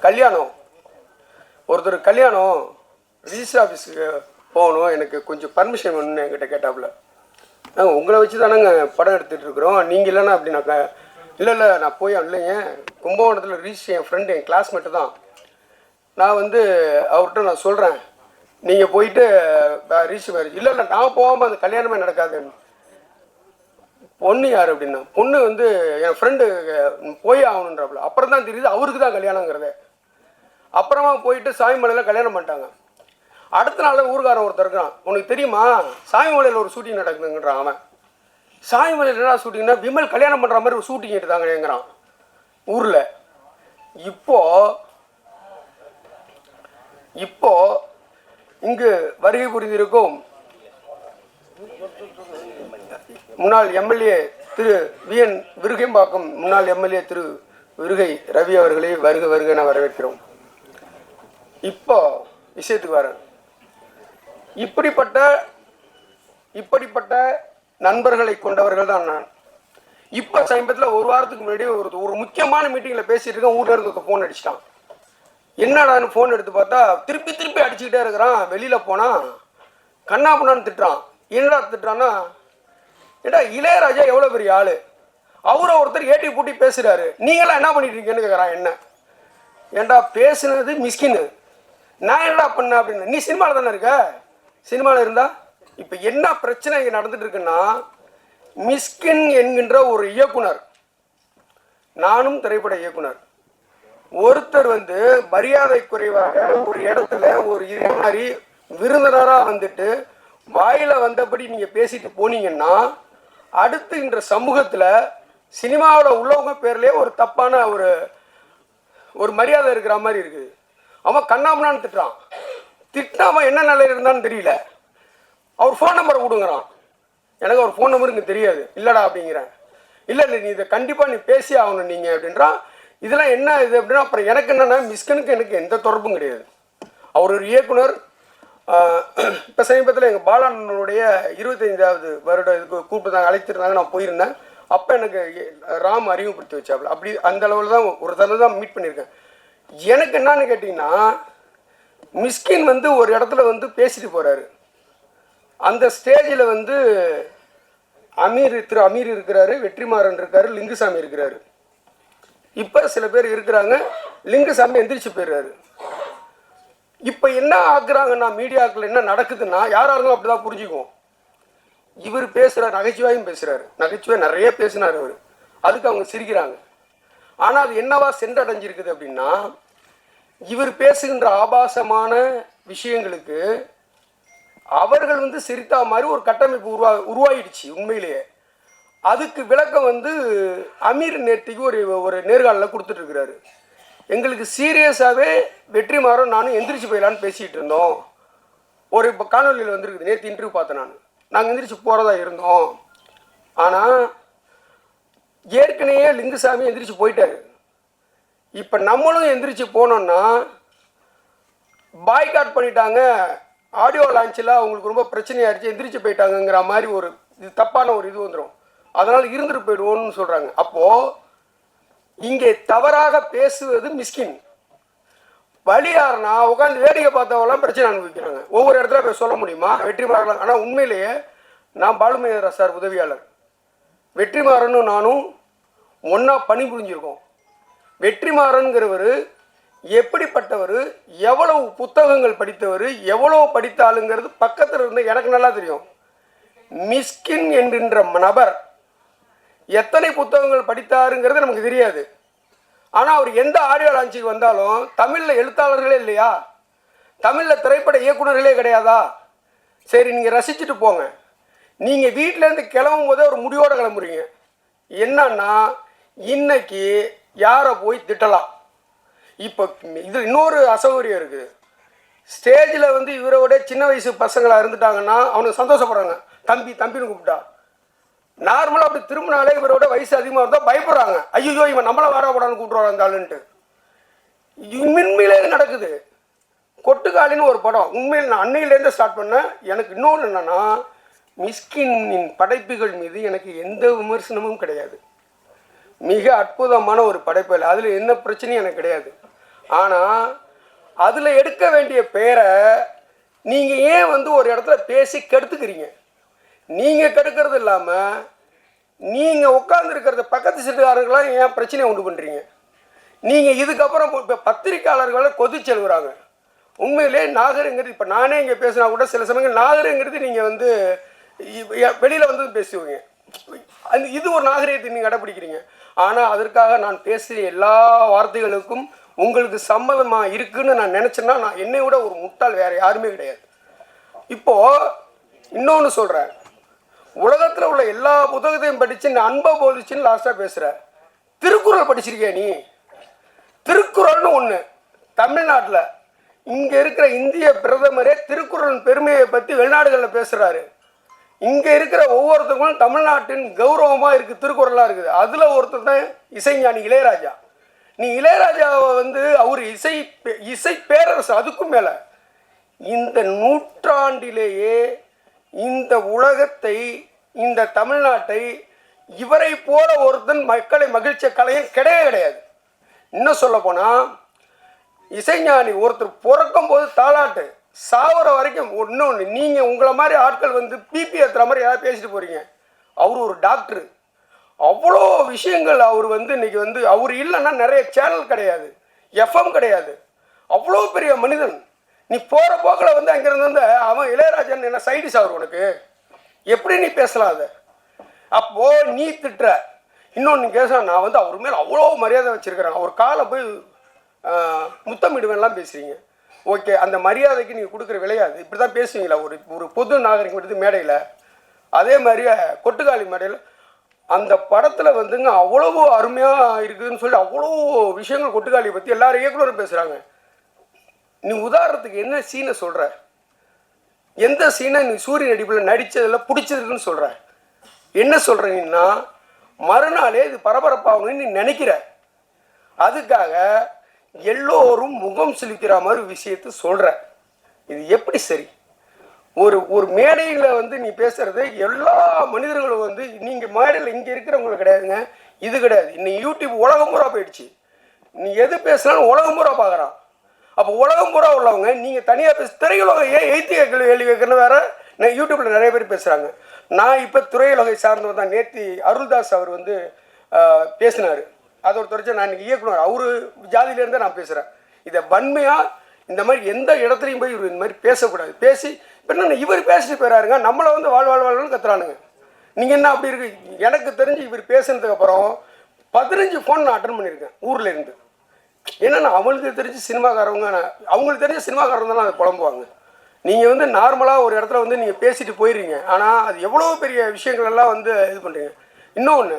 கல்யாணம், ஒருத்தர் கல்யாணம், ரிஜிஸ்டர் ஆஃபீஸுக்கு போகணும், எனக்கு கொஞ்சம் பர்மிஷன் வேணும்னு என்கிட்ட கேட்டாப்புல. நாங்கள் உங்களை வச்சு தானேங்க படம் எடுத்துகிட்டு இருக்கிறோம், நீங்கள் இல்லைன்னா அப்படின்னாக்கா, இல்லை நான் போய் இல்லைங்க, கும்பகோணத்தில் ரிஜிஸ்டர் என் ஃப்ரெண்டு என் கிளாஸ்மேட்டு தான், நான் வந்து அவர்கிட்ட நான் சொல்கிறேன், நீங்கள் போயிட்டு ரிஜிஸ்டர் மேரேஜ். இல்லை நான் போகாமல் அந்த கல்யாணமே நடக்காதுன்னு. பொண்ணு யார் அப்படின்னா, பொண்ணு வந்து என் ஃப்ரெண்டு போய் ஆகணுன்றாப்புல. அப்புறம் தான் தெரியுது அவருக்கு தான் கல்யாணங்கிறதே. அப்புறமா போயிட்டு சாமிமலையில் கல்யாணம் பண்ணிட்டாங்க. அடுத்த நாள் ஊருக்காரன் ஒருத்தர் இருக்கான், உனக்கு தெரியுமா சாமிமலையில் ஒரு ஷூட்டிங் நடக்குதுங்கிறான். அவன் சாமிமலையில் என்ன ஷூட்டிங்னா விமல் கல்யாணம் பண்ணுற மாதிரி ஒரு ஷூட்டிங் எடுத்தாங்கிறான் ஊரில். இப்போ இங்கு வருகை புரிந்திருக்கும் முன்னாள் எம்எல்ஏ திரு விஎன் விருகம்பாக்கம் முன்னாள் எம்எல்ஏ திரு விருகை ரவி அவர்களை வருக என வரவேற்கிறோம். இப்போ விஷயத்துக்கு வரேன். இப்படிப்பட்ட நண்பர்களை கொண்டவர்கள் தான் நான். இப்போ சமீபத்தில் ஒரு வாரத்துக்கு முன்னாடி ஒரு முக்கியமான மீட்டிங்கில் பேசிட்டு இருக்கேன். ஊரில் இருக்க ஃபோன் அடிச்சிட்டான். என்னடான்னு ஃபோன் எடுத்து பார்த்தா திருப்பி அடிச்சுக்கிட்டே இருக்கிறான். வெளியில் போனால் கண்ணா பண்ணான்னு திட்டுறான். என்னடா திட்டுறான்னா, ஏடா இளையராஜா எவ்வளோ பெரிய ஆள், அவரை ஒருத்தர் ஏட்டி பூட்டி பேசுகிறாரு, நீங்களாம் என்ன பண்ணிட்டு இருக்கீங்கன்னு கேட்குறான். என்ன ஏண்டா பேசுனது மிஸ்கின்னு, நான் என்னடா பண்ணேன் அப்படின்னு. நீ சினிமாவில் தானே இருக்க, சினிமாவில் இருந்தா இப்போ என்ன பிரச்சனை இங்கே நடந்துட்டு இருக்குன்னா, மிஸ்கின் என்கின்ற ஒரு இயக்குனர், நானும் திரைப்பட இயக்குனர், ஒருத்தர் வந்து மரியாதை குறைவாக ஒரு இடத்துல ஒரு இது மாதிரி விருந்தினராக வந்துட்டு வாயில வந்தபடி நீங்கள் பேசிட்டு போனீங்கன்னா, அடுத்து இன்ற சமூகத்தில் சினிமாவில் உள்ளவங்க பேர்லேயே ஒரு தப்பான ஒரு மரியாதை இருக்கிற மாதிரி இருக்குது. அவன் கண்ணாமனான்னு திட்டாமல் என்ன நிலையில் இருந்தான்னு தெரியல. அவர் ஃபோன் நம்பரை கொடுங்குறான். எனக்கு அவர் ஃபோன் நம்பர் இங்கே தெரியாது. இல்லைடா அப்படிங்கிறேன். இல்லை நீ இதை கண்டிப்பாக நீ பேசி ஆகணும் நீங்கள் அப்படின்றான். இதெல்லாம் என்ன இது அப்படின்னா, அப்புறம் எனக்கு என்னென்னா மிஸ்கனுக்கு எனக்கு எந்த தொடர்பும் கிடையாது. அவர் ஒரு இயக்குனர். இப்போ சமீபத்தில் எங்கள் பாலாண்ணனுடைய 25வது வருட இதுக்கு கூப்பிட்டு அழைத்திருந்தாங்க. நான் போயிருந்தேன். அப்போ எனக்கு ராம் அறிமுகப்படுத்தி வச்சாப்புல. அப்படி அந்த அளவில் தான் ஒரு தடவை தான் மீட் பண்ணியிருக்கேன். எனக்கு என்னன்னு கேட்டிங்கன்னா, மிஸ்கின் வந்து ஒரு இடத்துல வந்து பேசிட்டு போகிறாரு. அந்த ஸ்டேஜில் வந்து திரு அமீர் இருக்கிறாரு, வெற்றிமாறன் இருக்காரு, லிங்குசாமி இருக்கிறாரு. இப்போ சில பேர் இருக்கிறாங்க. லிங்குசாமி எந்திரிச்சு போயிடுறாரு. இப்போ என்ன ஆக்குறாங்கன்னா, மீடியாக்கள் என்ன நடக்குதுன்னா, யாராக இருந்தாலும் அப்படி தான் புரிஞ்சுக்குவோம். இவர் பேசுகிறார், நகைச்சுவையும் பேசுகிறாரு, நகைச்சுவை நிறைய பேசினார் அவர். அதுக்கு அவங்க சிரிக்கிறாங்க. ஆனால் அது என்னவா சென்றடைஞ்சிருக்குது அப்படின்னா, இவர் பேசுகின்ற ஆபாசமான விஷயங்களுக்கு அவர்கள் வந்து சிரித்தா மாதிரி ஒரு கட்டமைப்பு உருவாயிடுச்சு உண்மையிலேயே. அதுக்கு விளக்கம் வந்து அமீர் நேற்றுக்கு ஒரு நேர்காணலில் கொடுத்துட்ருக்கிறாரு. எங்களுக்கு சீரியஸாகவே வெற்றிமாறன் நானும் எந்திரிச்சு போயிடலான்னு பேசிகிட்டு இருந்தோம். ஒரு காணொலியில் வந்துருக்குது, நேற்று இன்டர்வியூ பார்த்தேன். நாங்கள் எந்திரிச்சு போகிறதா இருந்தோம். ஆனால் ஏற்கனவே லிங்குசாமி எந்திரிச்சு போயிட்டாரு. இப்போ நம்மளும் எந்திரிச்சு போனோம்னா பாய்காட் பண்ணிட்டாங்க, ஆடியோ லான்ச்சில் அவங்களுக்கு ரொம்ப பிரச்சனையாகிடுச்சு, எந்திரிச்சு போயிட்டாங்கங்கிற மாதிரி ஒரு இது தப்பான ஒரு இது வந்துடும். அதனால் இருந்துட்டு போயிடுவோன்னு சொல்கிறாங்க. அப்போது இங்கே தவறாக பேசுவது மிஸ்கின். வழியாருனா உட்காந்து வேடிக்கை பார்த்தவெல்லாம் பிரச்சனை அனுபவிக்கிறாங்க. ஒவ்வொரு இடத்துல போய் சொல்ல முடியுமா வெற்றிமாறன்? ஆனால் உண்மையிலேயே நான் பாலுமகேந்திரா சார் உதவியாளர், வெற்றிமாறனும் நானும் ஒன்றா பணிபுரிஞ்சிருக்கோம். வெற்றிமாறன்கிறவர் எப்படிப்பட்டவர், எவ்வளவு புத்தகங்கள் படித்தவர், எவ்வளோ படித்தாளுங்கிறது பக்கத்தில் இருந்து எனக்கு நல்லா தெரியும். மிஸ்கின் என்கின்ற நபர் எத்தனை புத்தகங்கள் படித்தாருங்கிறது நமக்கு தெரியாது. ஆனால் அவர் எந்த ஆடியோ லான்ச்சுக்கு வந்தாலும் தமிழில் எழுத்தாளர்களே இல்லையா, தமிழில் திரைப்பட இயக்குநர்களே கிடையாதா? சரி, நீங்கள் ரசிச்சுட்டு போங்க. நீங்கள் வீட்டிலேருந்து கிளம்பும் போதே ஒரு முடிவோடு கிளம்புறீங்க. என்னன்னா, இன்னைக்கு யாரை போய் திட்டலாம். இப்போ இது இன்னொரு அசௌகரியம் இருக்குது. ஸ்டேஜில் வந்து இவரோட சின்ன வயசு பசங்களாக இருந்துட்டாங்கன்னா அவனுக்கு சந்தோஷப்படுறாங்க. தம்பின்னு கூப்பிட்டா. நார்மலாக அப்படி திரும்பினாலே இவரோட வயசு அதிகமாக இருந்தால் பயப்படுறாங்க. ஐயோ இவன் நம்மளை வரக்கூடாதுன்னு கூப்பிட்டு அந்த ஆளுன்ட்டு. உண்மையிலே நடக்குது. கொட்டுக்காலின்னு ஒரு படம் உண்மையில் நான் அன்னையிலேருந்து ஸ்டார்ட் பண்ணேன். எனக்கு இன்னொன்று என்னென்னா, மிஸ்கினின் படைப்புகள் மீது எனக்கு எந்த விமர்சனமும் கிடையாது. மிக அற்புதமான ஒரு படைப்பு, அதில் என்ன பிரச்சனையும் எனக்கு கிடையாது. ஆனால் அதில் எடுக்க வேண்டிய பேரை நீங்கள் ஏன் வந்து ஒரு இடத்துல பேசி கெடுத்துக்கிறீங்க? நீங்கள் கெடுக்கிறது இல்லாமல் நீங்கள் உட்காந்துருக்கிறத பக்கத்து சீட்டுக்காரர்களாம் ஏன் பிரச்சனையை உண்டு பண்ணுறீங்க? நீங்கள் இதுக்கப்புறம் இப்போ பத்திரிக்கையாளர்களை கொதிச்சு எழுதுறாங்க. உண்மையிலே நாகருங்கிறது இப்போ நானே இங்கே பேசினா கூட சில சமயங்கள் நாகருங்கிறது நீங்கள் வந்து வெளியில் வந்து பேசுவீங்க. இது ஒரு நாகரிகத்தை நீங்கள் கடைப்பிடிக்கிறீங்க. ஆனால் அதற்காக நான் பேசிய எல்லா வார்த்தைகளுக்கும் உங்களுக்கு சம்மதமாக இருக்குன்னு நான் நினச்சேன்னா நான் என்னை விட ஒரு முட்டாள் வேறு யாருமே கிடையாது. இப்போது இன்னொன்று சொல்கிறேன், உலகத்தில் உள்ள எல்லா புத்தகத்தையும் படித்து நான் அன்பை போதிச்சுன்னு லாஸ்ட்டாக பேசுகிறேன். திருக்குறள் படிச்சிருக்கியா நீ? திருக்குறள்னு ஒன்று தமிழ்நாட்டில் இங்கே இருக்கிற இந்திய பிரதமரே திருக்குறள் பெருமையை பற்றி வெளிநாடுகளில் பேசுகிறாரு. இங்கே இருக்கிற ஒவ்வொருத்தவங்களும் தமிழ்நாட்டின் கௌரவமாக இருக்குது, திருக்குறளாக இருக்குது. அதில் ஒருத்தர் தான் இசைஞானி இளையராஜா. நீ இளையராஜாவை வந்து அவர் இசை பேரரசு. அதுக்கும் மேலே இந்த நூற்றாண்டிலேயே இந்த உலகத்தை, இந்த தமிழ்நாட்டை இவரை போல ஒருத்தன் மக்களை மகிழ்ச்சிய கலைஞன் கிடையாது. இன்னும் சொல்ல போனால் இசைஞானி ஒருத்தர் பிறக்கும் போது தாளாட்டு சாவர வரைக்கும் இன்னொன்று, நீங்கள் உங்களை மாதிரி ஆட்கள் வந்து பிபி ஏற்றுற மாதிரி யாராவது பேசிட்டு போகிறீங்க. அவர் ஒரு டாக்டரு, அவ்வளோ விஷயங்கள் அவர் வந்து இன்றைக்கி வந்து அவர் இல்லைன்னா நிறைய சேனல் கிடையாது, எஃப்எம் கிடையாது. அவ்வளோ பெரிய மனிதன். நீ போகிற போக்கில் வந்து அங்கேருந்து வந்து அவன் இளையராஜன் என்ன சைடிஸ் அவர் உனக்கு எப்படி நீ பேசலாம் அதை? அப்போது நீ திட்டுற. இன்னொன்று கேச நான் வந்து அவர் மேலே அவ்வளோ மரியாதை வச்சுருக்கிறேன், அவர் காலை போய் முத்தமிடுவேன்லாம் பேசுகிறீங்க. ஓகே, அந்த மரியாதைக்கு நீங்கள் கொடுக்குற விளையாது. இப்படி தான் பேசுவீங்களா ஒரு ஒரு பொது நாகரிகம் எடுத்து மேடையில்? அதே மாதிரியே கொட்டுக்காளி மேடையில் அந்த படத்தில் வந்துங்க அவ்வளோ அருமையாக இருக்குதுன்னு சொல்லி அவ்வளோ விஷயங்கள் கொட்டுக்காளியை பற்றி எல்லாரும் இயக்குனரும் பேசுகிறாங்க. நீ உதாரணத்துக்கு என்ன சீனை சொல்கிற? எந்த சீனை நீ சூரிய நடிப்பில் நடித்ததில் பிடிச்சதுக்குன்னு சொல்கிற? என்ன சொல்கிறீங்கன்னா மறுநாளே இது பரபரப்பாகணும்னு நீ நினைக்கிற. அதுக்காக எல்லோரும் முகம் சுளிக்கிற மாதிரி விஷயத்தை சொல்கிற. இது எப்படி சரி? ஒரு மேடையில் வந்து நீ பேசுகிறது எல்லா மனிதர்களும் வந்து நீங்கள் மேடையில் இங்கே இருக்கிறவங்களுக்கு கிடையாதுங்க, இது கிடையாது. இன்னைக்கு யூடியூப் உலகம் பூரா போயிடுச்சு. நீ எது பேசினாலும் உலகம் பூரா பார்க்குறான். அப்போ உலகம் பூரா உள்ளவங்க நீங்கள் தனியாக பேச திரையுலகம் ஏன் கேள்வி கேட்கணும் வேறு யூடியூப்பில் நிறைய பேர் பேசுகிறாங்க. நான் இப்போ துறையுலகை சார்ந்தவர் தான். நேற்று அருள்தாஸ் அவர் வந்து பேசினார். அதை ஒரு தொடர்ச்சி நான் இன்றைக்கி இயக்குனர் அவர் ஜாதியிலேருந்தே நான் பேசுகிறேன். இதை வன்மையாக இந்த மாதிரி எந்த இடத்துலையும் போய் இவர் இந்த மாதிரி பேசக்கூடாது. பேசி இப்போ என்ன இவர் பேசிட்டு போயிறாருங்க, நம்மளை வந்து வாழ்வாழ்வாழ்னு கத்துறானுங்க. நீங்கள் என்ன அப்படி இருக்கு? எனக்கு தெரிஞ்சு இவர் பேசுனதுக்கப்புறம் 15 ஃபோன் நான் அட்டன் பண்ணியிருக்கேன் ஊரில் இருந்து. என்னென்னா அவங்களுக்கு தெரிஞ்சு சினிமாக்காரவங்க, அவங்களுக்கு தெரிஞ்ச சினிமாக்காரங்க தானே அதை குழம்புவாங்க. நீங்கள் வந்து நார்மலாக ஒரு இடத்துல வந்து நீங்கள் பேசிட்டு போயிடுறீங்க, ஆனால் அது எவ்வளோ பெரிய விஷயங்கள் எல்லாம் வந்து இது பண்ணுறீங்க. இன்னொன்று,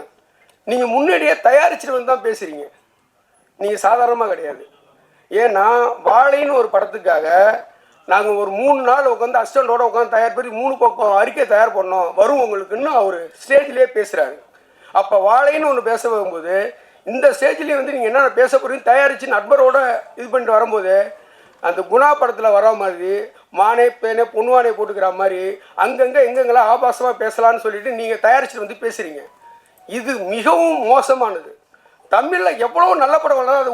நீங்கள் முன்னாடியே தயாரிச்சுட்டு வந்து தான் பேசுகிறீங்க, நீங்கள் சாதாரணமாக கிடையாது. ஏன்னா வாழைன்னு ஒரு படத்துக்காக நாங்கள் ஒரு 3 நாள் உட்காந்து அசிஸ்டண்டோடு உட்காந்து தயார் பண்ணி 3 பக்கம் அறிக்கை தயார் பண்ணோம் வரும் உங்களுக்குன்னு அவர் ஸ்டேஜ்லேயே பேசுகிறாரு. அப்போ வாழைன்னு ஒன்று பேச வரும்போது இந்த ஸ்டேஜ்லேயே வந்து நீங்கள் என்னென்ன பேச போகிறீங்க தயாரித்து நண்பரோடு இது பண்ணிட்டு வரும்போது அந்த குணா படத்தில் வர மாதிரி மானே பேனே பொன்வானே போட்டுக்கிற மாதிரி அங்கங்கே எங்கெங்கெல்லாம் ஆபாசமாக பேசலான்னு சொல்லிட்டு நீங்கள் தயாரிச்சுட்டு வந்து பேசுகிறீங்க. இது மிகவும் மோசமானது. தமிழில் எவ்வளோ நல்ல படம் வந்தாலும் அதை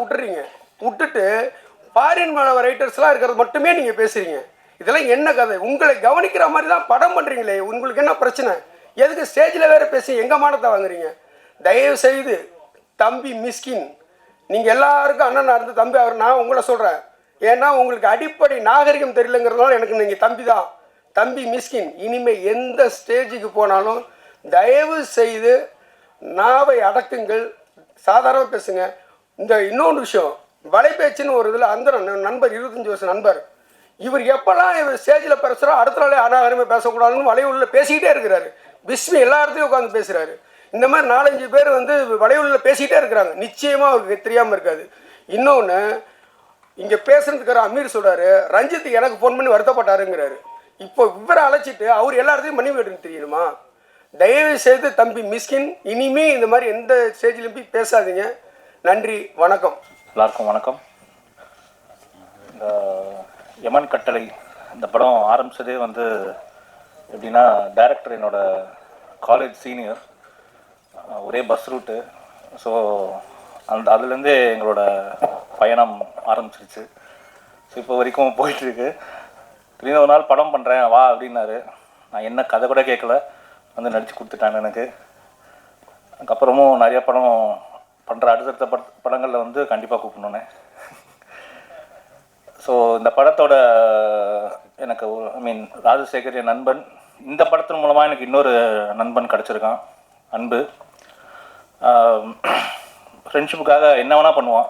விட்டுட்டு ஃபாரின் ரைட்டர்ஸ்லாம் இருக்கிறது மட்டுமே நீங்கள் பேசுகிறீங்க. இதெல்லாம் என்ன கதை? உங்களை கவனிக்கிற மாதிரி தான் படம் பண்ணுறீங்களே, உங்களுக்கு என்ன பிரச்சனை? எதுக்கு ஸ்டேஜில் வேறு பேசி எங்கள் மானத்தை வாங்குறீங்க? தயவு செய்து தம்பி மிஸ்கின், நீங்கள் எல்லாருக்கும் அண்ணனாக இருந்து தம்பி அவர் நான் உங்களை சொல்கிறேன். ஏன்னா உங்களுக்கு அடிப்படை நாகரிகம் தெரியலங்கிறதுனால எனக்கு நீங்கள் தம்பி தான். தம்பி மிஸ்கின், இனிமேல் எந்த ஸ்டேஜுக்கு போனாலும் தயவு செய்து நாவை அடக்குங்கள், சாதாரணமாக பேசுங்க. இந்த இன்னொன்று விஷயம், வலைபேச்சுன்னு ஒரு இதில் அந்த நண்பர் 25 வருஷம் நண்பர், இவர் எப்போல்லாம் இவர் ஸ்டேஜில் பேசுகிறோம் அடுத்த நாளே அனாகரமே பேசக்கூடாதுன்னு வலையுள்ளில் பேசிக்கிட்டே இருக்கிறாரு. விஸ்மி எல்லா இடத்துலையும் உட்காந்து பேசுகிறாரு. இந்த மாதிரி 4-5 பேர் வந்து வலையுள்ளில் பேசிக்கிட்டே இருக்கிறாங்க. நிச்சயமாக அவருக்கு தெரியாமல் இருக்காது. இன்னொன்று, இங்கே பேசுறதுக்கார அமீர் சொல்கிறாரு ரஞ்சித் எனக்கு ஃபோன் பண்ணி வருத்தப்பட்டாருங்கிறாரு. இப்போ இவரை அழைச்சிட்டு அவர் எல்லா இடத்தையும் மன்னிப்பு கேட்டுன்னு தெரியணுமா? தயவு செய்து தம்பி மிஸ்கின் இனிமே இந்த மாதிரி எந்த ஸ்டேஜ்லையும் போய் பேசாதீங்க. நன்றி, வணக்கம். எல்லாருக்கும் வணக்கம். இந்த யமன் கட்டளை இந்த படம் ஆரம்பித்ததே வந்து எப்படின்னா, டைரக்டர் என்னோட காலேஜ் சீனியர், ஒரே பஸ் ரூட்டு. ஸோ அதுலேருந்தே எங்களோட பயணம் ஆரம்பிச்சிருச்சு. ஸோ இப்போ வரைக்கும் போயிட்டுருக்கு. திடீர்னு ஒரு நாள் படம் பண்ணுறேன் வா அப்படின்னாரு. நான் என்ன கதை கூட கேட்கல, வந்து நடித்து கொடுத்துட்டாங்க எனக்கு. அதுக்கப்புறமும் நிறைய படம் பண்ணுற அடுத்தடுத்த படங்களில் வந்து கண்டிப்பாக கூப்பிடணுன்னே. ஸோ இந்த படத்தோட எனக்கு ராஜசேகர் என் நண்பன். இந்த படத்தின் மூலமாக எனக்கு இன்னொரு நண்பன் கிடச்சிருக்கான், அன்பு. ஃப்ரெண்ட்ஷிப்புக்காக என்ன வேணால் பண்ணுவான்,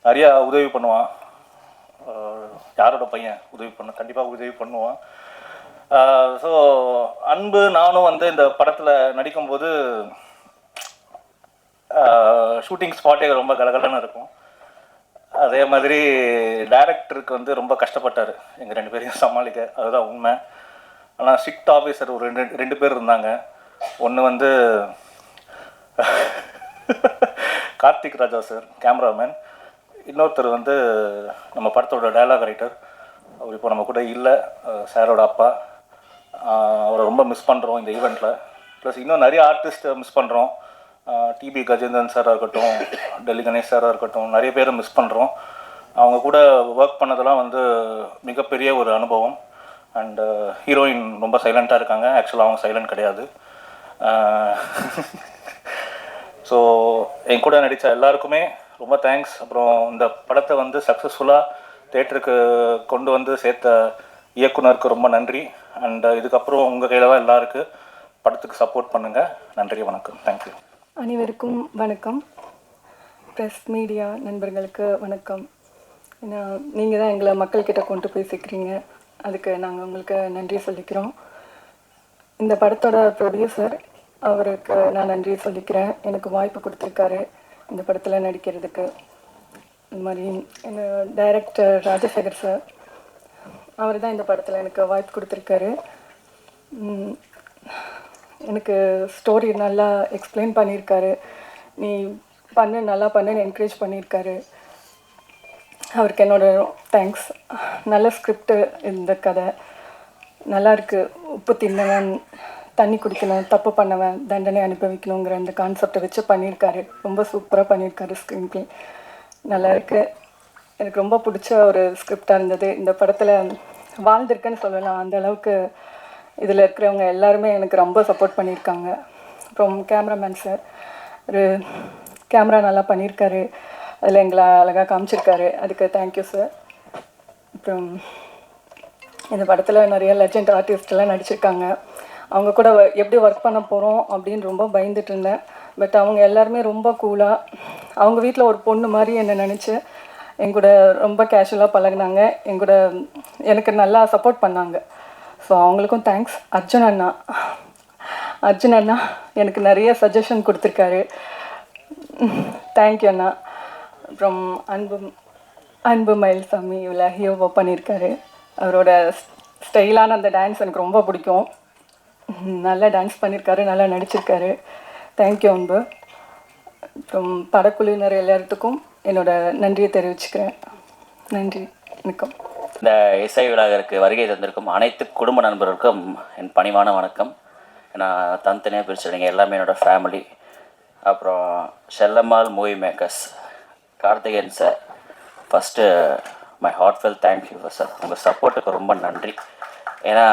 நிறையா உதவி பண்ணுவான். யாரோட பையன் உதவி கண்டிப்பாக உதவி பண்ணுவான். ஸோ அன்பு நானும் வந்து இந்த படத்தில் நடிக்கும்போது ஷூட்டிங் ஸ்பாட்டே ரொம்ப கலகலன்னு இருக்கும். அதே மாதிரி டைரக்டருக்கு வந்து ரொம்ப கஷ்டப்பட்டார் எங்கள் 2 பேரையும் சமாளிக்க, அதுதான் உண்மை. ஆனால் ஸ்ட்ரிக்ட் ஆஃபீஸர் ஒரு ரெண்டு பேர் இருந்தாங்க. ஒன்று வந்து கார்த்திக் ராஜா சார் கேமராமேன், இன்னொருத்தர் வந்து நம்ம படத்தோட டயலாக் ரைட்டர். அவர் இப்போ நம்ம கூட இல்லை, சாரோட அப்பா. அவரை ரொம்ப மிஸ் பண்ணுறோம் இந்த ஈவெண்ட்டில். ப்ளஸ் இன்னும் நிறைய ஆர்டிஸ்ட்டை மிஸ் பண்ணுறோம். டிபி கஜேந்திரன் சாராக இருக்கட்டும், டெல்லி கணேஷ் சாராக இருக்கட்டும், நிறைய பேரை மிஸ் பண்ணுறோம். அவங்க கூட ஒர்க் பண்ணதெல்லாம் வந்து மிகப்பெரிய ஒரு அனுபவம். அண்டு ஹீரோயின் ரொம்ப சைலண்ட்டாக இருக்காங்க. ஆக்சுவலாக அவங்க சைலண்ட் கிடையாது. ஸோ என் கூட நடித்த எல்லாருக்குமே ரொம்ப தேங்க்ஸ். அப்புறம் இந்த படத்தை வந்து சக்ஸஸ்ஃபுல்லாக தேட்டருக்கு கொண்டு வந்து சேர்த்த இயக்குனருக்கு ரொம்ப நன்றி. அண்ட் இதுக்கப்புறம் உங்கள் கையில் தான் எல்லாம் இருக்குது. படத்துக்கு சப்போர்ட் பண்ணுங்கள். நன்றி, வணக்கம், தேங்க்யூ. அனைவருக்கும் வணக்கம். ப்ரெஸ் மீடியா நண்பர்களுக்கு வணக்கம். ஏன்னா நீங்கள் தான் எங்களை மக்கள்கிட்ட கொண்டு போய் சேர்க்குறீங்க, அதுக்கு நாங்கள் உங்களுக்கு நன்றி சொல்லிக்கிறோம். இந்த படத்தோட ப்ரொடியூசர், அவருக்கு நான் நன்றி சொல்லிக்கிறேன். எனக்கு வாய்ப்பு கொடுத்துருக்காரு இந்த படத்தில் நடிக்கிறதுக்கு. இந்த மாதிரி எங்கள் டைரக்டர் ராஜசேகர் சார், அவர் தான் இந்த படத்தில் எனக்கு வாய்ப்பு கொடுத்துருக்காரு. எனக்கு ஸ்டோரி நல்லா எக்ஸ்பிளைன் பண்ணியிருக்காரு. நீ நல்லா பண்ணுன்னு என்கரேஜ் பண்ணியிருக்காரு. அவருக்கு என்னோட தேங்க்ஸ். நல்ல ஸ்கிரிப்டு, இந்த கதை நல்லா இருக்குது. உப்பு தின்னவன் தண்ணி குடிக்கணும், தப்பு பண்ணவன் தண்டனை அனுபவிக்கணுங்கிற அந்த கான்செப்டை வச்சு பண்ணியிருக்காரு. ரொம்ப சூப்பராக பண்ணியிருக்காரு. ஸ்க்ரீன் ப்ளே நல்லா இருக்குது. எனக்கு ரொம்ப பிடிச்ச ஒரு ஸ்கிரிப்டாக இருந்தது. இந்த படத்தில் வாழ்ந்திருக்குன்னு சொல்லலாம். அந்த அளவுக்கு இதில் இருக்கிறவங்க எல்லாருமே எனக்கு ரொம்ப சப்போர்ட் பண்ணியிருக்காங்க. அப்புறம் கேமராமேன் சார், ஒரு கேமரா நல்லா பண்ணியிருக்காரு. அதில் எங்களை அழகாக காமிச்சிருக்காரு. அதுக்கு தேங்க்யூ சார். அப்புறம் இந்த படத்தில் நிறைய லெஜண்ட் ஆர்டிஸ்டெல்லாம் நடிச்சிருக்காங்க. அவங்க கூட எப்படி ஒர்க் பண்ண போகிறோம் அப்படின்னு ரொம்ப பயந்துட்டு இருந்தேன். பட் அவங்க எல்லாருமே ரொம்ப கூலாக, அவங்க வீட்டில் ஒரு பொண்ணு மாதிரி என்னை நினச்சி எங்கூட ரொம்ப கேஷுவலாக பழகினாங்க. எங்கூட எனக்கு நல்லா சப்போர்ட் பண்ணாங்க. ஸோ அவங்களுக்கும் தேங்க்ஸ். அர்ஜுன் அண்ணா எனக்கு நிறைய சஜஷன் கொடுத்துருக்காரு. தேங்க்யூ அண்ணா. அப்புறம் அன்பு மயில்சாமி இவ்வளோ ஹீரோவாக பண்ணியிருக்காரு. அவரோட ஸ்டைலான அந்த டான்ஸ் எனக்கு ரொம்ப பிடிக்கும். நல்லா டான்ஸ் பண்ணியிருக்காரு, நல்லா நடிச்சிருக்காரு. தேங்க்யூ அன்பு. அப்புறம் படக்குழுவினர் எல்லாத்துக்கும் என்னோட நன்றியை தெரிவிச்சுக்கிறேன். நன்றி, வணக்கம். இந்த இசை விழாவிற்கு வருகை தந்திருக்கும் அனைத்து குடும்ப நண்பர்களுக்கும் என் பணிவான வணக்கம். நான் தனித்தனியாக பிரிச்சுடுங்க, எல்லாமே என்னோடய ஃபேமிலி. அப்புறம் Chellammal movie makers, Karthikeyan sir, first my heartfelt thank you sir. உங்கள் சப்போர்ட்டுக்கு ரொம்ப நன்றி. ஏன்னா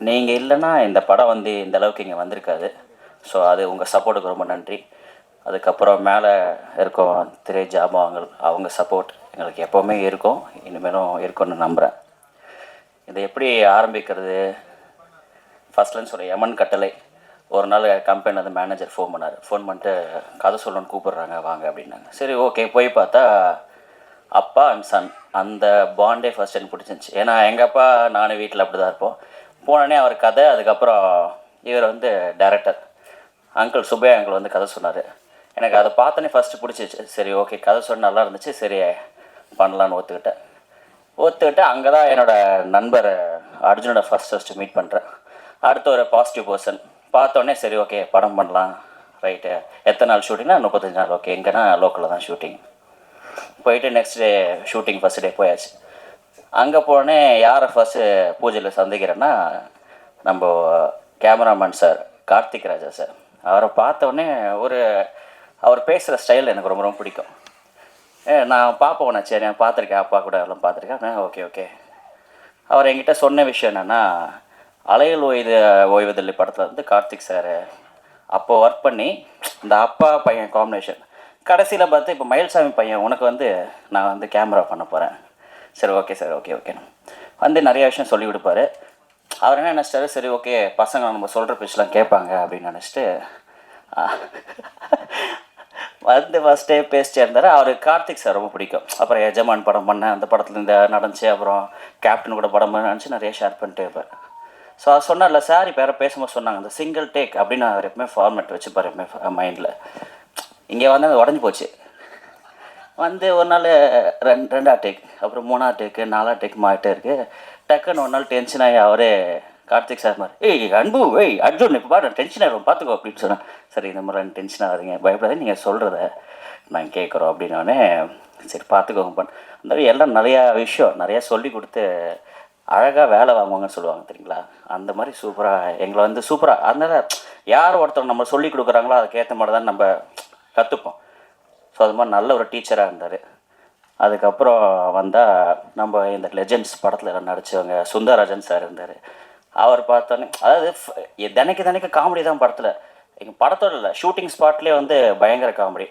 நீங்கள் இல்லைன்னா இந்த படம் வந்து இந்த அளவுக்கு இங்கே வந்திருக்காது. ஸோ அது உங்கள் சப்போர்ட்டுக்கு ரொம்ப நன்றி. அதுக்கப்புறம் மேலே இருக்கும் திரை ஜாமான்கள், அவங்க சப்போர்ட் எங்களுக்கு எப்போவுமே இருக்கும், இனிமேலும் இருக்கும்னு நம்புகிறேன். இதை எப்படி ஆரம்பிக்கிறது? ஃபஸ்ட்லன்னு சொல்ல எமன் கட்டளை. ஒரு நாள் கம்பெனியில் வந்து மேனேஜர் ஃபோன் பண்ணிட்டு கதை சொல்லணும்னு கூப்பிட்றாங்க வாங்க அப்படின்னாங்க. சரி ஓகே, போய் பார்த்தா அப்பா அண்ட் சன் அந்த பாண்டே ஃபஸ்ட் எனக்கு பிடிச்சிருந்துச்சி. ஏன்னா எங்கள் அப்பா நானும் வீட்டில் அப்படி தான் இருப்போம். போனோடனே அவர் கதை, அதுக்கப்புறம் இவர் வந்து டைரக்டர் அங்கிள் சுப்பையா அங்கிள் வந்து கதை சொன்னார். எனக்கு அதை பார்த்தோன்னே ஃபஸ்ட்டு பிடிச்சிச்சு. சரி ஓகே, கதை சொன்ன நல்லா இருந்துச்சு, சரி பண்ணலான்னு ஒத்துக்கிட்டேன். அங்கே தான் என்னோடய நண்பர் அர்ஜுனோட ஃபஸ்ட்டு மீட் பண்ணுறேன். அடுத்த ஒரு பாசிட்டிவ் பர்சன் பார்த்தோன்னே சரி ஓகே படம் பண்ணலாம். ரைட்டு, எத்தனை நாள் ஷூட்டிங்னா 35 நாள். ஓகே, எங்கன்னா லோக்கலில் தான் ஷூட்டிங். போயிட்டு next day shooting first day போயாச்சு. அங்கே போனே யாரை ஃபஸ்ட்டு பூஜையில் சந்திக்கிறேன்னா நம்ம கேமராமேன் சார் கார்த்திக் ராஜா சார். அவரை பார்த்தோன்னே அவர் பேசுகிற ஸ்டைல் எனக்கு ரொம்ப ரொம்ப பிடிக்கும். நான் பார்ப்போண்ணே, சரி நான் பார்த்துருக்கேன், அப்பா கூட எல்லாம் பார்த்துருக்கேன். Okay okay. அவர் என்கிட்ட சொன்ன விஷயம் என்னென்னா, அலைகள் ஓய்வதில்லை படத்தில் வந்து கார்த்திக் சார் அப்போது ஒர்க் பண்ணி இந்த அப்பா பையன் காம்பினேஷன் கடைசியில் பார்த்து இப்போ மயில்சாமி பையன் உனக்கு வந்து நான் வந்து கேமரா பண்ண போகிறேன். சரி ஓகே சார், ஓகே ஓகே வந்து நிறைய விஷயம் சொல்லி கொடுப்பாரு. அவர் என்ன நினச்சிட்டாரு, சரி ஓகே பசங்க நம்ம சொல்கிற பேச்செலாம் கேட்பாங்க அப்படின்னு நினச்சிட்டு வந்து ஃபஸ்ட்டே பேசிட்டே இருந்தார். அவருக்கு கார்த்திக் சார் ரொம்ப பிடிக்கும். அப்புறம் எஜமான் படம் பண்ணேன், அந்த படத்தில் இந்த நடந்துச்சு, அப்புறம் கேப்டன் கூட படம் பண்ண நினச்சி நிறைய ஷேர் பண்ணிட்டே இருப்பார். ஸோ அது சொன்னார்ல சார், இப்போ யாரும் பேசும்போது சொன்னாங்க இந்த சிங்கிள் டேக் அப்படின்னு அவர் எப்பவுமே ஃபார்மேட் வச்சுப்பார் எப்பவுமே மைண்டில். இங்கே வந்து அது உடஞ்சி போச்சு. வந்து ஒரு நாள் ரெண்டாவது டேக், அப்புறம் 3ஆவது டேக்கு 4ஆவது டேக் மாறிட்டே இருக்குது. டக்குன்னு ஒரு நாள் டென்ஷன் ஆகி அவரே கார்த்திக் சார் மாதிரி, அன்பு அர்ஜுன் இப்போ பாரு டென்ஷன் ஆகிடும் பார்த்துக்கோ அப்படின்னு சொன்னேன். சரி இந்த மாதிரி டென்ஷன் ஆகாதீங்க, பயப்படாதீங்க, நீங்கள் சொல்கிறத நாங்கள் கேட்குறோம் அப்படின்னோடனே சரி பார்த்துக்கோங்க பண்ண. அந்த மாதிரி எல்லாம் நிறையா விஷயம் நிறையா சொல்லி கொடுத்து அழகாக வேலை வாங்குவாங்கன்னு சொல்லுவாங்க தெரியுங்களா, அந்த மாதிரி சூப்பராக எங்களை வந்து சூப்பராக. அதனால் யார் ஒருத்தர் நம்ம சொல்லி கொடுக்குறாங்களோ அதுக்கேற்ற மாதிரி தான் நம்ம கற்றுப்போம். ஸோ அது மாதிரி நல்ல ஒரு டீச்சராக இருந்தார். அதுக்கப்புறம் வந்தால் நம்ம இந்த லெஜெண்ட்ஸ் படத்தில் எல்லாம் நடித்தவங்க சுந்தரராஜன் சார் இருந்தார். அவர் பார்த்தோன்னே அதாவது தினைக்கு காமெடி தான் படத்தில். எங்கள் படத்தோட இல்லை ஷூட்டிங் ஸ்பாட்லேயே வந்து பயங்கர காமெடி.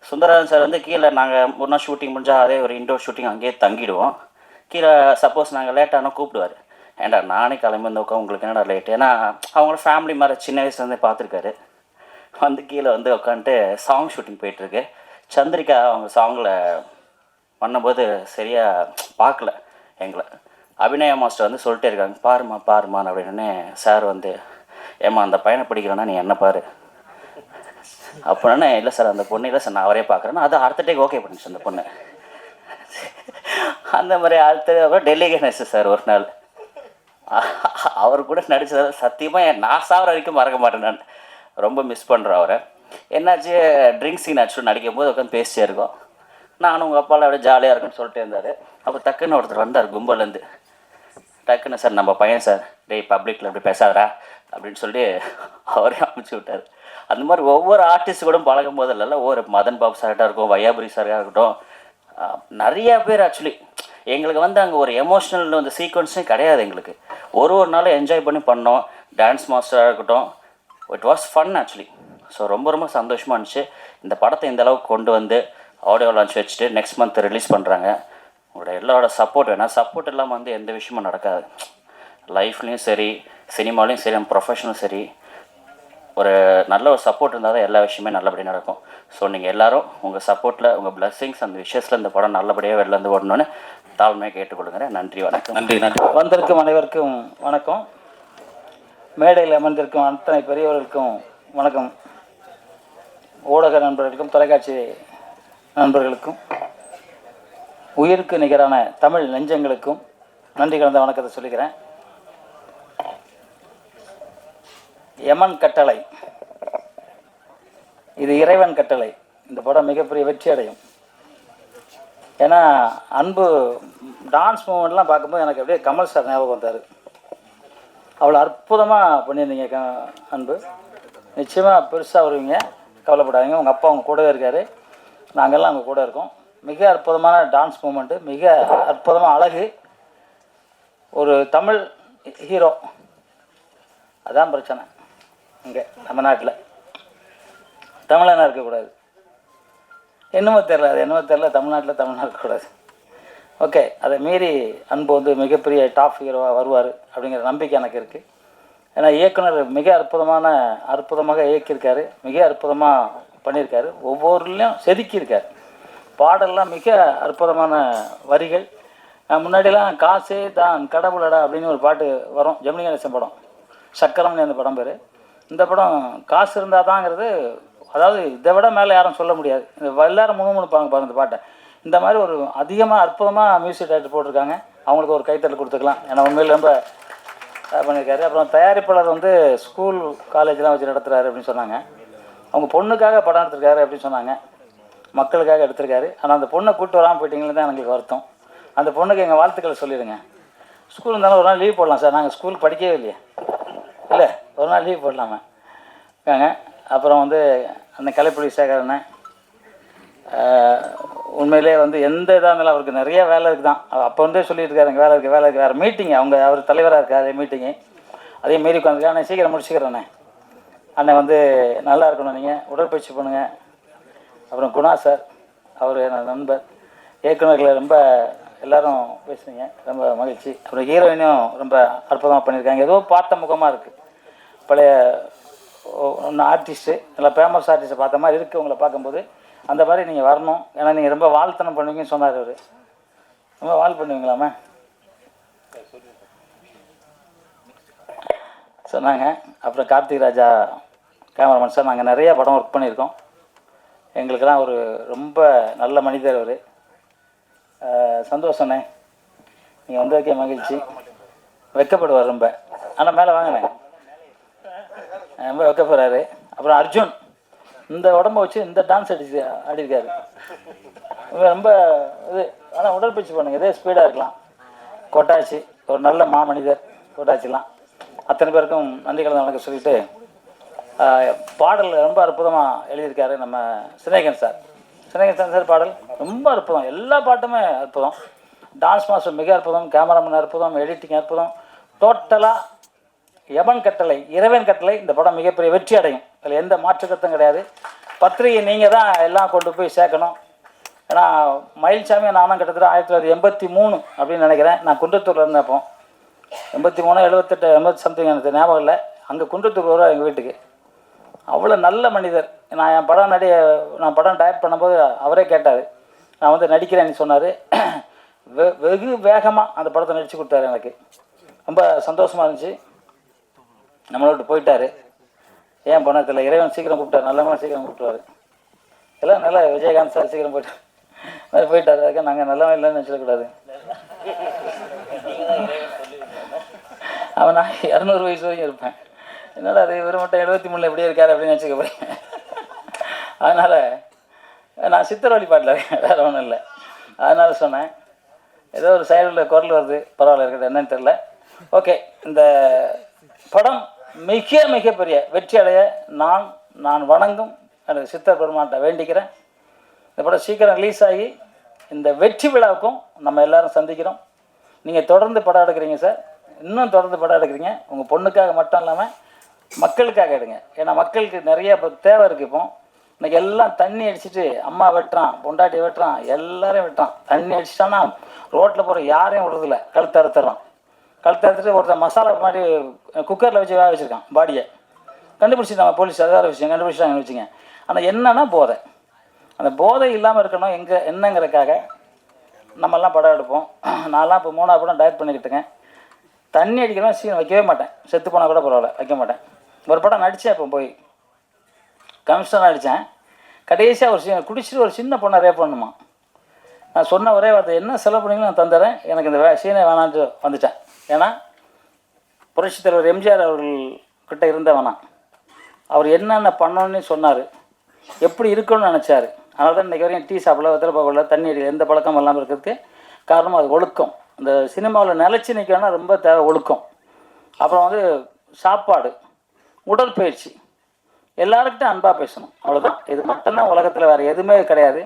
சுந்தரராஜன் சார் வந்து கீழே நாங்கள் ஒரு நாள் ஷூட்டிங் முடிஞ்சால் அதே ஒரு இன்டோர் ஷூட்டிங் அங்கேயே தங்கிடுவோம். கீழே சப்போஸ் நாங்கள் லேட்டானால் கூப்பிடுவார், ஏன்டா நானே கிளம்பி வந்தோக்கா உங்களுக்கு என்னடா லேட்டு, ஏன்னா அவங்களோட ஃபேமிலி மாதிரி சின்ன வயசுலேருந்தே பார்த்துருக்காரு. வந்து கீழே வந்து உட்காந்துட்டு சாங் ஷூட்டிங் போயிட்டுருக்கு. சந்திரிகா அவங்க சாங்கில் பண்ணும்போது சரியாக பார்க்கல எங்களை. அபிநயா மாஸ்டர் வந்து சொல்லிட்டே இருக்காங்க, பாருமா அப்படின்னு. சார் வந்து ஏம்மா அந்த பையனை பிடிக்கிறேன்னா நீ என்ன பாரு அப்படின்னா, இல்லை சார் அந்த பொண்ணு இல்லை சார் நான் அவரே பார்க்குறேன்னா அது அடுத்த டேக் ஓகே பண்ணிச்சு அந்த பொண்ணு. அந்த மாதிரி அடுத்த அப்புறம் டெல்லி கணேஷ் சார் ஒரு நாள் அவர் கூட நடித்தது சத்தியமாக நான் சாவர வரைக்கும் மறக்க மாட்டேன். நான் ரொம்ப மிஸ் பண்ணுறேன் அவரை. என்னாச்சு ட்ரிங்க் சீன் ஆக்சுவலாக நடிக்கும் போது உட்காந்து பேசிட்டே இருக்கோம். நானும் உங்கள் அப்பாவில் அப்படியே ஜாலியாக இருக்குன்னு சொல்லிட்டு இருந்தார். அப்போ டக்குன்னு ஒருத்தர் வந்தார் கும்பலேருந்து. டக்குன்னு சார் நம்ம பையன் சார், டேய் பப்ளிக்கில் அப்படி பேசாதரா அப்படின்னு சொல்லி அவரே அனுப்பிச்சி விட்டார். அந்த மாதிரி ஒவ்வொரு ஆர்டிஸ்ட் கூட பழகும் போது இல்லைல்ல, ஒவ்வொரு மதன் பாபு சார்ட்டாக இருக்கும், வையாபுரி சாராக இருக்கட்டும், நிறையா பேர் ஆக்சுவலி எங்களுக்கு வந்து அங்கே ஒரு எமோஷ்னல் வந்து சீக்வன்ஸே கிடையாது. எங்களுக்கு ஒரு நாளும் என்ஜாய் பண்ணி பண்ணோம். டான்ஸ் மாஸ்டராக இருக்கட்டும், it was fun actually. So ரொம்ப சந்தோஷமாக இருந்துச்சு. இந்த படத்தை இந்த அளவுக்கு கொண்டு வந்து ஆடியோ லான்ச் வச்சுட்டு நெக்ஸ்ட் மந்த் ரிலீஸ் பண்ணுறாங்க. உங்களோட எல்லாரோட சப்போர்ட் வேணும். சப்போர்ட் இல்லாமல் வந்து எந்த விஷயமும் நடக்காது. லைஃப்லேயும் சரி, சினிமாலேயும் சரி, நம்ம ப்ரொஃபஷனும் சரி, ஒரு நல்ல ஒரு சப்போர்ட் இருந்தால் தான் எல்லா விஷயமே நல்லபடியாக நடக்கும். ஸோ நீங்கள் எல்லோரும் உங்கள் சப்போர்ட்டில், உங்கள் பிளஸ்ஸிங்ஸ், அந்த விஷயத்தில் இந்த படம் நல்லபடியாக வெளில வந்து ஓடணுன்னு தாழ்மையாக கேட்டுக்கொள்கிறேன். நன்றி, வணக்கம். நன்றி. வந்திருக்கும் அனைவருக்கும் வணக்கம். மேடையில் அமர்ந்திருக்கும் அத்தனை பெரியவர்களுக்கும் வணக்கம். ஊடக நண்பர்களுக்கும் தொலைக்காட்சி நண்பர்களுக்கும் உயிருக்கு நிகரான தமிழ் நெஞ்சங்களுக்கும் நன்றி கலந்த வணக்கத்தை சொல்லிக்கிறேன். யமன் கட்டளை, இது இறைவன் கட்டளை. இந்த படம் மிகப்பெரிய வெற்றி அடையும். ஏன்னா அன்பு டான்ஸ் மூமெண்ட்லாம் பார்க்கும்போது எனக்கு அப்படியே கமல் சார் ஞாபகம் வந்தார். அவ்வளோ அற்புதமாக பண்ணியிருந்தீங்க அன்பு. நிச்சயமாக பெருசாக வருவீங்க, கவலைப்படாதீங்க. உங்கள் அப்பா அவங்க கூடவே இருக்கார், நாங்கள்லாம் அவங்க கூட இருக்கோம். மிக அற்புதமான டான்ஸ் மூமெண்ட்டு, மிக அற்புதமாக அழகு. ஒரு தமிழ் ஹீரோ, அதான் பிரச்சனை இங்கே நம்ம நாட்டில். தமிழனாக இருக்கக்கூடாது, என்னமோ தெரில, அது என்னமோ தெரில, தமிழ்நாட்டில் தமிழனாக இருக்கக்கூடாது. ஓகே, அதை மீறி அன்பு வந்து மிகப்பெரிய டாப் ஹீரோவாக வருவார் அப்படிங்கிற நம்பிக்கை எனக்கு இருக்குது. ஏன்னா இயக்குனர் மிக அற்புதமாக இயக்கியிருக்காரு, மிக அற்புதமாக பண்ணியிருக்காரு, ஒவ்வொருலையும் செதுக்கியிருக்கார். பாடல்லாம் மிக அற்புதமான வரிகள். முன்னாடிலாம் காசே தான் கடவுளடா அப்படின்னு ஒரு பாட்டு வரும், ஜெமினி கணேசன் படம், சக்கரம்னு அந்த படம் பேர். இந்த படம் காசு இருந்தால் தாங்கிறது, அதாவது இதை விட மேலே யாரும் சொல்ல முடியாது. இந்த எல்லாரும் முணுமுணுப்பாங்க பாருங்க இந்த பாட்டை. இந்த மாதிரி ஒரு அதிகமாக அற்புதமாக மியூசிக் டைரக்டர் போட்டிருக்காங்க. அவங்களுக்கு ஒரு கைத்தட்டல் கொடுத்துக்கலாம், ஏன்னா உண்மையில் ரொம்ப பண்ணியிருக்காரு. அப்புறம் தயாரிப்பாளர் வந்து ஸ்கூல் காலேஜெலாம் வச்சு நடத்துகிறாரு அப்படின்னு சொன்னாங்க. அவங்க பொண்ணுக்காக படம் எடுத்திருக்காரு அப்படின்னு சொன்னாங்க, மக்களுக்காக எடுத்திருக்காரு. ஆனால் அந்த பொண்ணை கூப்பிட்டு வராமல் போயிட்டீங்களே தான் எங்களுக்கு வருத்தம். அந்த பொண்ணுக்கு எங்கள் வாழ்த்துக்களை சொல்லிடுங்க. ஸ்கூல் இருந்தாலும் ஒரு நாள் லீவ் போடலாம் சார், நாங்கள் ஸ்கூல் படிக்கவே இல்லையே, இல்லை ஒரு நாள் லீவ் போடலாமா இருக்காங்க. அப்புறம் வந்து அந்த கலைப்புலி சேகரனை, உண்மையிலே வந்து எந்த இதாக இருந்தாலும் அவருக்கு நிறைய வேலை இருக்குது தான். அப்போ வந்து சொல்லிட்டு இருக்காருங்க, வேலை இருக்குது வேறு மீட்டிங், அவர் தலைவராக இருக்கார் மீட்டிங்கு, அதே மாரி உட்காந்துருக்கேன். அண்ணன் சீக்கிரம் முடிச்சுக்கிறேண்ணே. அண்ணன் வந்து நல்லா இருக்கணும், நீங்கள் உடற்பயிற்சி பண்ணுங்கள். அப்புறம் குணா சார், அவர் என் நண்பர், இயக்குநர்களை ரொம்ப எல்லோரும் பேசுனீங்க, ரொம்ப மகிழ்ச்சி. அப்புறம் ஹீரோயினும் ரொம்ப அற்புதமாக பண்ணியிருக்காங்க. ஏதோ பார்த்த முகமாக இருக்குது, பழைய ஒன்று ஆர்டிஸ்ட்டு, நல்லா ஃபேமஸ் ஆர்டிஸ்ட்டை பார்த்த மாதிரி இருக்குது உங்களை பார்க்கும்போது. அந்த மாதிரி நீங்கள் வரணும், ஏன்னா நீங்கள் ரொம்ப வாழ்த்தனம் பண்ணுவீங்கன்னு சொன்னார் அவர். ரொம்ப வாழ் பண்ணுவீங்களாமே சொன்னாங்க. அப்புறம் கார்த்திக் ராஜா கேமராமேன் சார், நாங்கள் நிறையா படம் ஒர்க் பண்ணியிருக்கோம். எங்களுக்கெல்லாம் ஒரு ரொம்ப நல்ல மனிதர் அவர். சந்தோஷண்ணே, நீங்கள் வந்ததுக்கே மகிழ்ச்சி. வெக்கப்படுவார் ரொம்ப, ஆனால் மேலே வாங்கினேன், ரொம்ப வெக்கப்படுறாரு. அப்புறம் அர்ஜுன் இந்த உடம்பை வச்சு இந்த டான்ஸ் ஆடிருக்காரு, ரொம்ப இது. ஆனால் உடற்பயிற்சி பண்ணுங்க, இதே ஸ்பீடாக இருக்கலாம். கொட்டாச்சி ஒரு நல்ல மாமனிதர், கொட்டாச்சிலாம் அத்தனை பேருக்கும் நன்றி கலந்து வணக்கம் சொல்லிட்டு, பாடல் ரொம்ப அற்புதமாக எழுதியிருக்காரு நம்ம சினேகன் சார். சினேகன் சார் பாடல் ரொம்ப அற்புதம், எல்லா பாட்டுமே அற்புதம். டான்ஸ் மாஸ்டர் மிக அற்புதம், கேமராமேன் அற்புதம், எடிட்டிங் அற்புதம். டோட்டலாக எவன் கட்டளை இறைவன் கட்டளை, இந்த படம் மிகப்பெரிய வெற்றி அடையும், அதில் எந்த மாற்று கருத்தும் கிடையாது. பத்திரிகை நீங்கள் தான் எல்லாம் கொண்டு போய் சேர்க்கணும். ஏன்னா மயில்சாமி நானும் கிட்டத்தட்ட 1983 அப்படின்னு நினைக்கிறேன், நான் குன்றத்தூரில் இருந்தேன். அப்போ 83 78 80 சம்திங் எனக்கு ஞாபகம் இல்லை. அங்கே குன்றத்தூர் வரும் எங்கள் வீட்டுக்கு. அவ்வளோ நல்ல மனிதர். நான் என் படம் நான் படம் டைரக்ட் பண்ணும்போது அவரே கேட்டார், நான் வந்து நடிக்கிறேன்னு சொன்னார். வெகு வேகமாக அந்த படத்தை நடித்து கொடுத்தாரு. எனக்கு ரொம்ப சந்தோஷமாக இருந்துச்சு. நம்மளோட போயிட்டார், ஏன் போனதில்லை, இறைவன் சீக்கிரம் கூப்பிட்டார், நல்லவங்க சீக்கிரம் கூப்பிட்டுவார். எல்லாம் நல்லா விஜயகாந்த் சார் சீக்கிரம் போயிட்டார். அதுக்கு நாங்கள் நல்லவன் இல்லைன்னு நினச்சிடக்கூடாது. அவன் நான் 200 வயசு வரைக்கும் இருப்பேன். என்னடா அது இவர் மட்டும் 73 எப்படியே இருக்காரு அப்படின்னு நினச்சிக்க போகிறேன். அதனால் நான் சித்தர் வழிபாட்டில் இருக்கேன், வேறு ஒன்றும் இல்லை. அதனால் சொன்னேன், ஏதோ ஒரு சைடில் குரல் வருது, பரவாயில்ல இருக்குது, என்னன்னு தெரில. ஓகே, இந்த படம் மிகப்பெரிய வெற்றி அடைய நான் வணங்கும் எனக்கு சித்தர் பெருமான்கிட்ட வேண்டிக்கிறேன். இந்த படம் சீக்கிரம் ரிலீஸ் ஆகி இந்த வெற்றி விழாவுக்கும் நம்ம எல்லோரும் சந்திக்கிறோம். நீங்கள் தொடர்ந்து படம் எடுக்கிறீங்க சார், இன்னும் தொடர்ந்து படம் எடுக்கிறீங்க. உங்கள் பொண்ணுக்காக மட்டும் இல்லாமல் மக்களுக்காக எடுங்க. ஏன்னா மக்களுக்கு நிறைய தேவை இருக்குது. இப்போ இன்றைக்கி எல்லாம் தண்ணி அடிச்சுட்டு அம்மா வெட்டுறான், பொண்டாட்டி வெட்டுறான், எல்லாரையும் வெட்டுறான். தண்ணி அடிச்சிட்டான்னா ரோட்டில் போகிற யாரையும் விடுறதில்ல, கழுத்து அறுத்துறான். கழுத்து அறுத்துட்டு ஒருத்தர் மசாலா மாதிரி குக்கரில் வச்சு வேக வச்சுருக்கான் பாடியை. கண்டுபிடிச்சிட்டாங்க போலீஸ், அது வேறு விஷயம், கண்டுபிடிச்சிட்டாங்கன்னு வச்சுங்க. ஆனால் என்னன்னா போதை, அந்த போதை இல்லாமல் இருக்கணும் என்னங்கிறதுக்காக நம்மெல்லாம் படம் எடுப்போம். நான்லாம் இப்போ 3ஆவது படம் டைரக்ட் பண்ணிக்கிட்டுங்க. தண்ணி அடிக்கிறோம் சீன் வைக்கவே மாட்டேன், செத்து போனால் கூட பரவாயில்ல, வைக்க மாட்டேன். ஒரு படம் நடித்தேன், இப்போ போய் கமிஷனர் நடித்தேன். கடைசியாக ஒரு சீன் குடிச்சிட்டு ஒரு சின்ன பொண்ணை ரேப் பண்ணுமா. நான் சொன்ன ஒரே வார்த்தை, என்ன செலவு பண்ணிங்களோ நான் தந்துடுறேன், எனக்கு இந்த சீனை வேணான்ட்டு வந்துட்டேன். ஏன்னா புரட்சித் தலைவர் எம்ஜிஆர் அவர்கள்கிட்ட இருந்தவனா, அவர் என்னென்ன பண்ணணும்னு சொன்னார், எப்படி இருக்கணும்னு நினச்சார். அதனால தான் இன்றைக்கி வரையும் டீ சாப்பிடல, வெத்தலை பார்க்கல, தண்ணி அடிக்கல, எந்த பழக்கம் இல்லாமல் இருக்கிறதுக்கு காரணம் அது ஒழுக்கம். இந்த சினிமாவில் நிலச்சி நிற்கணும்னா ரொம்ப தேவை ஒழுக்கம். அப்புறம் வந்து சாப்பாடு, உடற்பயிற்சி, எல்லாருக்கிட்ட அன்பாக பேசணும், அவ்வளோதான். இது மட்டும்தான் உலகத்தில் வேறு எதுவுமே கிடையாது.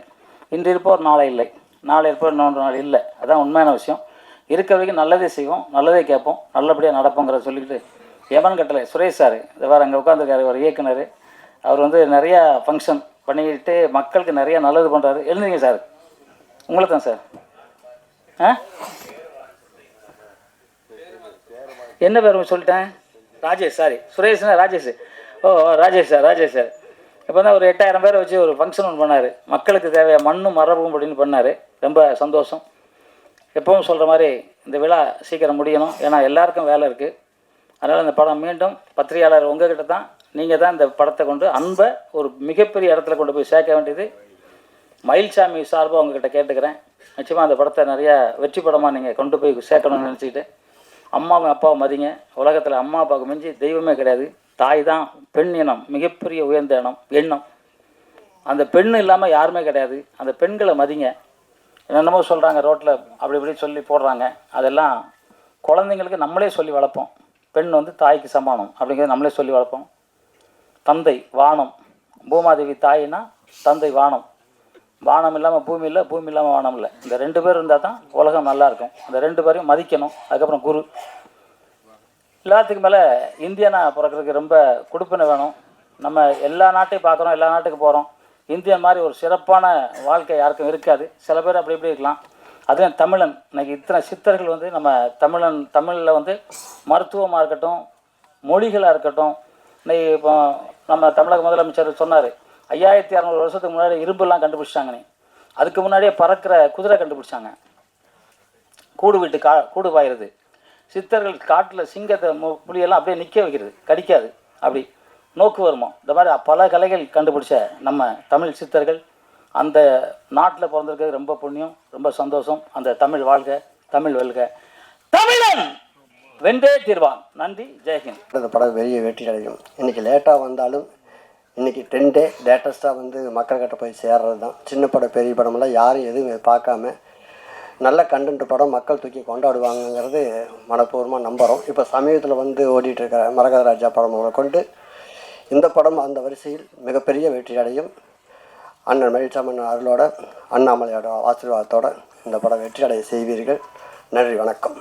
இன்று இருப்போர் நாளை இல்லை, நாளை இருப்போர் இன்னொன்று நாள் இல்லை. அதுதான் உண்மையான விஷயம். இருக்கிற வரைக்கும் நல்லதே செய்வோம், நல்லதே கேட்போம், நல்லபடியாக நடப்போங்கிறத சொல்லிக்கிட்டு, எவன் கட்டளை சுரேஷ் சார் இந்த வேறு அங்கே உட்காந்துருக்காரு, ஒரு இயக்குனர். அவர் வந்து நிறையா ஃபங்க்ஷன் பண்ணிக்கிட்டு மக்களுக்கு நிறையா நல்லது பண்ணுறாரு. எழுந்துங்க சார், உங்களை தான் சார். என்ன பேர் சொல்லிட்டேன்? ராஜேஷ், சாரி சுரேஷ்னா ராஜேஷ். ஓ ராஜேஷ் சார். இப்போ தான் ஒரு 8000 பேரை வச்சு ஒரு ஃபங்க்ஷன் ஒன்று பண்ணார். மக்களுக்கு தேவையான மண்ணும் மரபும் அப்படின்னு பண்ணார். ரொம்ப சந்தோஷம். எப்பவும் சொல்கிற மாதிரி இந்த விழா சீக்கிரம் முடியணும், ஏன்னா எல்லாருக்கும் வேலை இருக்குது. அதனால் இந்த படம் மீண்டும் பத்திரிகையாளர் உங்ககிட்ட தான், நீங்கள் தான் இந்த படத்தை கொண்டு அன்பை ஒரு மிகப்பெரிய இடத்துல கொண்டு போய் சேர்க்க வேண்டியது மயில்சாமி சார்பாக உங்ககிட்ட கேட்டுக்கிறேன். நிச்சயமாக அந்த படத்தை நிறையா வெற்றி படமாக நீங்கள் கொண்டு போய் சேர்க்கணும்னு நினச்சிக்கிட்டு, அம்மாவும் அப்பாவும் மதிங்க. உலகத்தில் அம்மா அப்பாவுக்கு மிஞ்சி தெய்வமே கிடையாது. தாய் தான் பெண் இனம், மிகப்பெரிய உயர்ந்த எண்ணம். அந்த பெண்ணு இல்லாமல் யாருமே கிடையாது. அந்த பெண்களை மதிங்க. என்னென்னமோ சொல்கிறாங்க ரோட்டில், அப்படி இப்படி சொல்லி போடுறாங்க. அதெல்லாம் குழந்தைங்களுக்கு நம்மளே சொல்லி வளர்ப்போம். பெண் வந்து தாய்க்கு சமானம் அப்படிங்கிறத நம்மளே சொல்லி வளர்ப்போம். தந்தை வானம், பூமாதேவி தாயினா தந்தை வானம், வானம் இல்லாமல் பூமி இல்லை, பூமி இல்லாமல் வானம் இல்லை. இந்த 2 பேர் இருந்தால் தான் உலகம் நல்லாயிருக்கும். அந்த 2 பேரையும் மதிக்கணும். அதுக்கப்புறம் குரு. எல்லாத்துக்கும் மேலே இந்தியனா பிறக்கிறதுக்கு ரொம்ப கொடுப்பினை வேணும். நம்ம எல்லா நாட்டையும் பார்க்குறோம், எல்லா நாட்டுக்கு போகிறோம். இந்தியன் மாதிரி ஒரு சிறப்பான வாழ்க்கை யாருக்கும் இருக்காது. சில பேர் அப்படி இப்படி இருக்கலாம். அதுவும் தமிழன். இன்றைக்கி இத்தனை சித்தர்கள் வந்து நம்ம தமிழில் வந்து மருத்துவமாக இருக்கட்டும், மொழிகளாக இருக்கட்டும். இன்னைக்கு இப்போ நம்ம தமிழக முதலமைச்சர் சொன்னார், 5600 வருஷத்துக்கு முன்னாடி இரும்புலாம் கண்டுபிடிச்சாங்கன்னு. அதுக்கு முன்னாடியே பறக்கிற குதிரை கண்டுபிடிச்சாங்க. கூடு விட்டு கூடு பாயிருது. சித்தர்கள் காட்டில் சிங்கத்தை புலியெல்லாம் அப்படியே நிற்க வைக்கிறது, கடிக்காது. அப்படி நோக்கு வருமோ. இந்த மாதிரி பல கலைகள் கண்டுபிடிச்ச நம்ம தமிழ் சித்தர்கள் அந்த நாட்டில் பிறந்திருக்கிறது ரொம்ப புண்ணியம், ரொம்ப சந்தோஷம். அந்த தமிழ் வாழ்க, தமிழ் வெல்க, தமிழன் வென்றே தீர்வான். நன்றி, ஜெய்ஹிந்த். இந்த படம் பெரிய வெற்றி அடையும். இன்றைக்கி லேட்டாக வந்தாலும் இன்றைக்கி 10 டே லேட்டஸ்ட்டாக வந்து மக்கள்கிட்ட போய் சேர்றது தான். சின்ன படம் பெரிய படமெல்லாம் யாரும் எதுவும் பார்க்காம நல்ல கண்டென்ட் படம் மக்கள் தூக்கி கொண்டாடுவாங்கங்கிறது மனப்பூர்வமாக நம்புகிறோம். இப்போ சமீபத்தில் வந்து ஓடிட்டுருக்கிற மரகத ராஜா படம் கொண்டு இந்த படம் அந்த வரிசையில் மிகப்பெரிய வெற்றி அடையும். அண்ணன் மயில்சாமன் அருளோட, அண்ணாமலையோட ஆசீர்வாதத்தோடு இந்த படம் வெற்றி அடைய செய்வீர்கள். நன்றி, வணக்கம்.